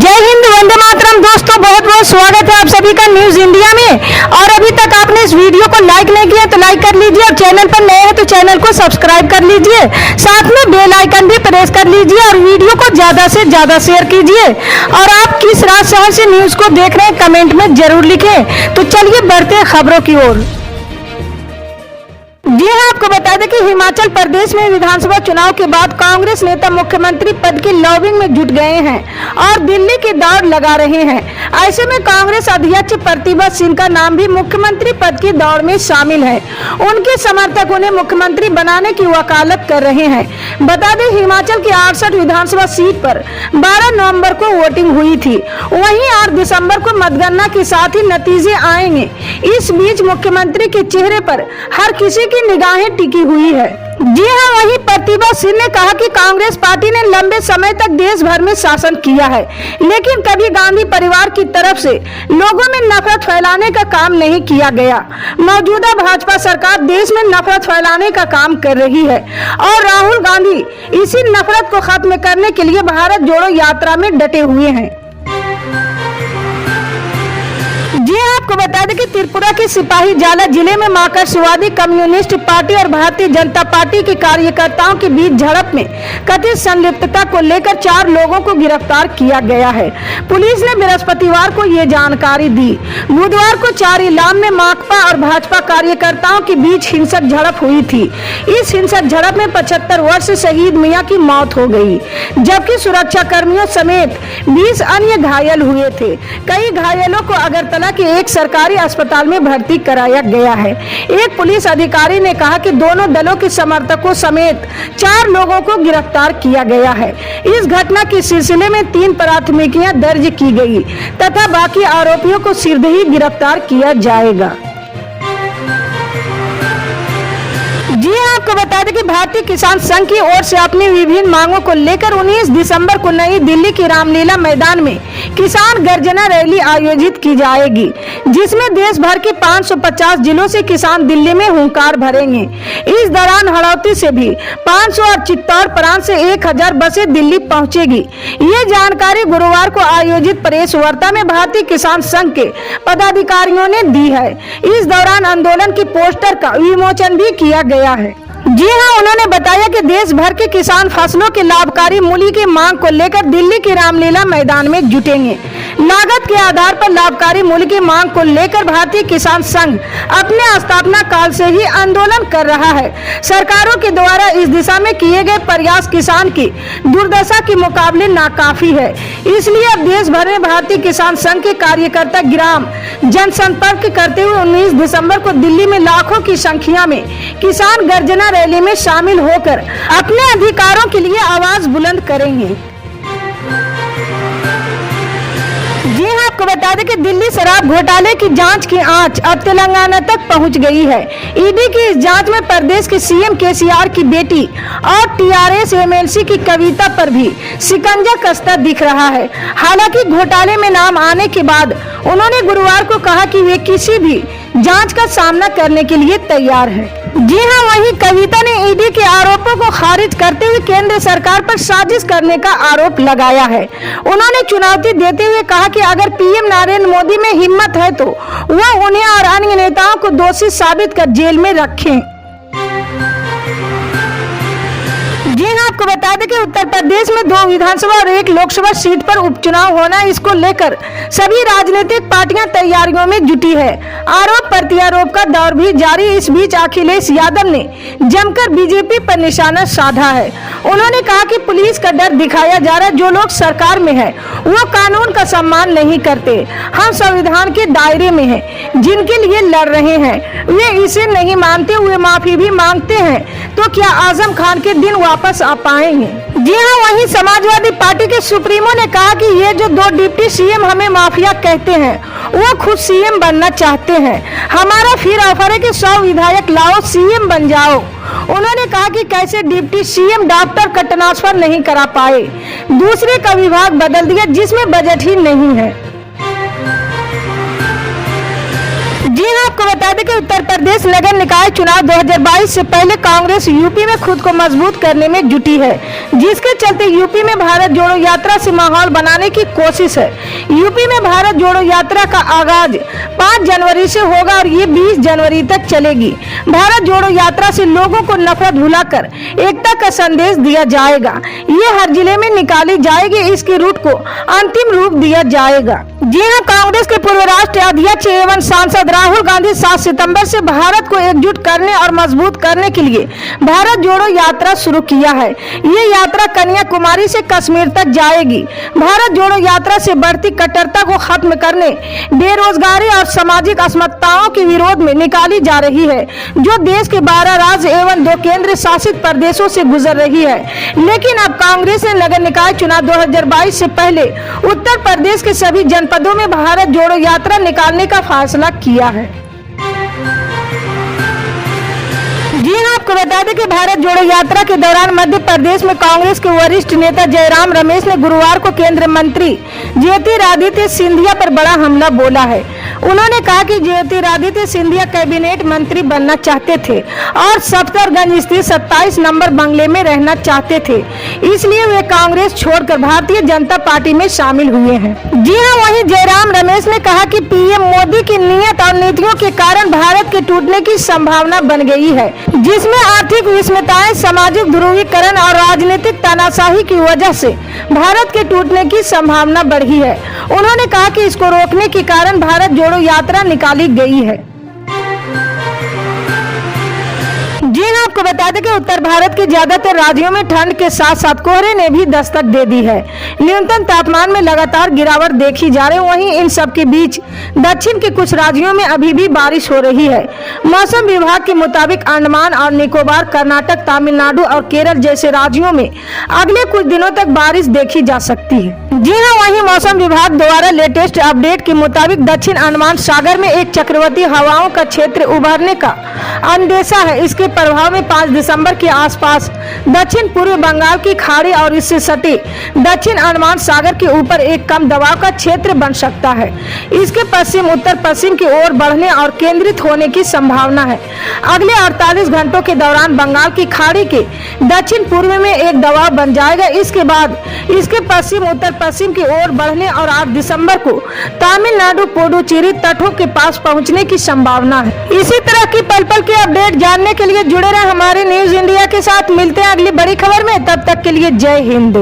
जय हिंद, वंदे मातरम। दोस्तों, बहुत बहुत स्वागत है आप सभी का न्यूज इंडिया में। और अभी तक आपने इस वीडियो को लाइक नहीं किया तो लाइक कर लीजिए, और चैनल पर नए हैं तो चैनल को सब्सक्राइब कर लीजिए, साथ में बेल आइकन भी प्रेस कर लीजिए और वीडियो को ज्यादा से ज्यादा शेयर कीजिए। और आप किस राज्य शहर से न्यूज को देख रहे हैं कमेंट में जरूर लिखें। तो चलिए बढ़ते हैं खबरों की ओर। जी हाँ, आपको बता दें कि हिमाचल प्रदेश में विधानसभा चुनाव के बाद कांग्रेस नेता मुख्यमंत्री पद की लॉबिंग में जुट गए हैं और दिल्ली की दौड़ लगा रहे हैं। ऐसे में कांग्रेस अध्यक्ष प्रतिभा सिंह का नाम भी मुख्यमंत्री पद की दौड़ में शामिल है। उनके समर्थक उन्हें मुख्यमंत्री बनाने की वकालत कर रहे हैं। बता दें, हिमाचल की 68 विधानसभा सीट पर 12 नवम्बर को वोटिंग हुई थी। वहीं 8 दिसंबर को मतगणना के साथ ही नतीजे आएंगे। इस बीच मुख्यमंत्री के चेहरे पर हर किसी की निगाहें टिकी हुई है। जी हाँ, वहीं प्रतिभा सिंह ने कहा कि कांग्रेस पार्टी ने लंबे समय तक देश भर में शासन किया है, लेकिन कभी गांधी परिवार की तरफ से लोगों में नफरत फैलाने का काम नहीं किया गया। मौजूदा भाजपा सरकार देश में नफरत फैलाने का काम कर रही है और राहुल गांधी इसी नफरत को खत्म करने के लिए भारत जोड़ो यात्रा में डटे हुए हैं। जी आपको बता दें कि त्रिपुरा के सिपाही जाला जिले में मार्क्सवादी कम्युनिस्ट पार्टी और भारतीय जनता पार्टी के कार्यकर्ताओं के बीच झड़प में कथित संलिप्तता को लेकर 4 लोगों को गिरफ्तार किया गया है। पुलिस ने बृहस्पतिवार को ये जानकारी दी। बुधवार को चारीलाम में माकपा और भाजपा कार्यकर्ताओं के बीच हिंसक झड़प हुई थी। इस हिंसक झड़प में 75 वर्ष शहीद मियां की मौत हो गई, जबकि सुरक्षा कर्मियों समेत 20 अन्य घायल हुए थे। कई घायलों को अगरतला के एक सरकारी अस्पताल में भर्ती कराया गया है। एक पुलिस अधिकारी ने कहा कि दोनों दलों के समर्थकों समेत 4 लोगों को गिरफ्तार किया गया है। इस घटना के सिलसिले में 3 प्राथमिकियां दर्ज की गई तथा बाकी आरोपियों को शीघ्र ही गिरफ्तार किया जाएगा। जी आपको बता दें कि भारतीय किसान संघ की ओर से अपनी विभिन्न मांगों को लेकर 19 दिसंबर को नई दिल्ली के रामलीला मैदान में किसान गर्जना रैली आयोजित की जाएगी, जिसमें देश भर के 550 जिलों से किसान दिल्ली में हुंकार भरेंगे। इस दौरान हड़ौती से भी 500 और चित्तौड़ प्रांत से 1000 बसें दिल्ली पहुंचेगी। ये जानकारी गुरुवार को आयोजित प्रेस वार्ता में भारतीय किसान संघ के पदाधिकारियों ने दी है। इस दौरान आंदोलन की पोस्टर का विमोचन भी किया गया है। जी हाँ, उन्होंने बताया कि देश भर के किसान फसलों के लाभकारी मूल्य की मांग को लेकर दिल्ली के रामलीला मैदान में जुटेंगे। लागत के आधार पर लाभकारी मूल्य की मांग को लेकर भारतीय किसान संघ अपने स्थापना काल से ही आंदोलन कर रहा है। सरकारों के द्वारा इस दिशा में किए गए प्रयास किसान की दुर्दशा के मुकाबले नाकाफी है। इसलिए अब देश भर में भारतीय किसान संघ के कार्यकर्ता ग्राम जनसंपर्क करते हुए 19 दिसंबर को दिल्ली में लाखों की संख्या में किसान गर्जना रैली में शामिल होकर अपने अधिकारों के लिए आवाज बुलंद करेंगे। जी हाँ, आपको बता दें कि दिल्ली शराब घोटाले की जांच की आंच अब तेलंगाना तक पहुंच गई है। ईडी की इस जांच में प्रदेश के सीएम केसीआर की बेटी और टीआरएस एमएलसी की कविता पर भी शिकंजा कसता दिख रहा है। हालांकि घोटाले में नाम आने के बाद उन्होंने गुरुवार को कहा कि वे किसी भी जांच का सामना करने के लिए तैयार है। जी हाँ, वहीं कविता ने ईडी के आरोपों को खारिज करते हुए केंद्र सरकार पर साजिश करने का आरोप लगाया है। उन्होंने चुनौती देते हुए कहा कि अगर पीएम नरेंद्र मोदी में हिम्मत है तो वह उन्हें और अन्य नेताओं को दोषी साबित कर जेल में रखें। जी हाँ, आपको बता दें कि उत्तर प्रदेश में 2 विधानसभा और 1 लोकसभा सीट पर उपचुनाव होना, इसको लेकर सभी राजनीतिक पार्टियां तैयारियों में जुटी है। आरोप प्रत्यारोप का दौर भी जारी। इस बीच अखिलेश यादव ने जमकर बीजेपी पर निशाना साधा है। उन्होंने कहा कि पुलिस का डर दिखाया जा रहा है। जो लोग सरकार में है वो कानून का सम्मान नहीं करते। हम संविधान के दायरे में हैं। जिनके लिए लड़ रहे हैं वे इसे नहीं मानते हुए माफी भी मांगते हैं, तो क्या आजम खान के दिन वापस आ पाएंगे? जी हाँ, वहीं समाजवादी पार्टी के सुप्रीमो ने कहा कि ये जो 2 डिप्टी सीएम हमें माफिया कहते हैं वो खुद सीएम बनना चाहते हैं। हमारा फिर ऑफर है कि 100 विधायक लाओ, सीएम बन जाओ। उन्होंने कहा कि कैसे डिप्टी सीएम डॉक्टर का ट्रांसफर नहीं करा पाए, दूसरे का विभाग बदल दिया जिसमें बजट ही नहीं है। जी हाँ, आपको बता दें कि उत्तर प्रदेश नगर निकाय चुनाव 2022 से पहले कांग्रेस यूपी में खुद को मजबूत करने में जुटी है, जिसके चलते यूपी में भारत जोड़ो यात्रा से माहौल बनाने की कोशिश है। यूपी में भारत जोड़ो यात्रा का आगाज 5 जनवरी से होगा और ये 20 जनवरी तक चलेगी। भारत जोड़ो यात्रा से लोगों को नफरत भुलाकर एकता का संदेश दिया जाएगा। ये हर जिले में निकाली जाएगी, इसके रूट को अंतिम रूप दिया जाएगा। जी हाँ, कांग्रेस के पूर्व राष्ट्रीय अध्यक्ष एवं सांसद राहुल गांधी 7 सितंबर से भारत को एकजुट करने और मजबूत करने के लिए भारत जोड़ो यात्रा शुरू किया है। ये यात्रा कन्याकुमारी से कश्मीर तक जाएगी। भारत जोड़ो यात्रा से बढ़ती कट्टरता को खत्म करने, बेरोजगारी और सामाजिक असमानताओं के विरोध में निकाली जा रही है, जो देश के 12 राज्य एवं 2 केंद्र शासित प्रदेशों से गुजर रही है। लेकिन अब कांग्रेस ने नगर निकाय चुनाव 2022 से पहले उत्तर प्रदेश के सभी जनपदों में भारत जोड़ो यात्रा निकालने का फैसला किया है। जी हाँ, आपको बता दें कि भारत जोड़ो यात्रा के दौरान मध्य प्रदेश में कांग्रेस के वरिष्ठ नेता जयराम रमेश ने गुरुवार को केंद्रीय मंत्री ज्योतिरादित्य सिंधिया पर बड़ा हमला बोला है। उन्होंने कहा कि ज्योतिरादित्य सिंधिया कैबिनेट मंत्री बनना चाहते थे और सफदरगंज स्थित 27 नंबर बंगले में रहना चाहते थे, इसलिए वे कांग्रेस छोड़कर भारतीय जनता पार्टी में शामिल हुए हैं। जी हाँ, वहीं जयराम रमेश ने कहा कि पीएम मोदी की नीयत और नीतियों के कारण भारत के टूटने की संभावना बन गई है, जिसमें आर्थिक विषमताएं, सामाजिक ध्रुवीकरण और राजनीतिक तानाशाही की वजह से भारत के टूटने की संभावना बढ़ी है। उन्होंने कहा कि इसको रोकने के कारण भारत जोड़ो यात्रा निकाली गई है। जी हाँ, आपको बता दें कि उत्तर भारत के ज्यादातर राज्यों में ठंड के साथ साथ कोहरे ने भी दस्तक दे दी है। न्यूनतम तापमान में लगातार गिरावट देखी जा रही है। वहीं इन सब के बीच दक्षिण के कुछ राज्यों में अभी भी बारिश हो रही है। मौसम विभाग के मुताबिक अंडमान और निकोबार, कर्नाटक, तमिलनाडु और केरल जैसे राज्यों में अगले कुछ दिनों तक बारिश देखी जा सकती है। जी हाँ, वहीं मौसम विभाग द्वारा लेटेस्ट अपडेट के मुताबिक दक्षिण अंडमान सागर में एक चक्रवाती हवाओं का क्षेत्र उभरने का अंदेशा है। इसके प्रभाव में 5 दिसंबर के आसपास दक्षिण पूर्व बंगाल की खाड़ी और इससे सटे दक्षिण अंडमान सागर के ऊपर एक कम दबाव का क्षेत्र बन सकता है। इसके पश्चिम उत्तर पश्चिम की ओर बढ़ने और केंद्रित होने की संभावना है। अगले 48 घंटों के दौरान बंगाल की खाड़ी के दक्षिण पूर्व में एक दबाव बन जाएगा। इसके बाद इसके पश्चिम उत्तर पश्चिम की ओर बढ़ने और 8 दिसंबर को तमिलनाडु पुडुचेरी तटों के पास पहुंचने की संभावना है। इसी तरह की पल पल के अपडेट जानने के लिए जुड़े रहे हमारे न्यूज इंडिया के साथ। मिलते हैं अगली बड़ी खबर में, तब तक के लिए जय हिंद।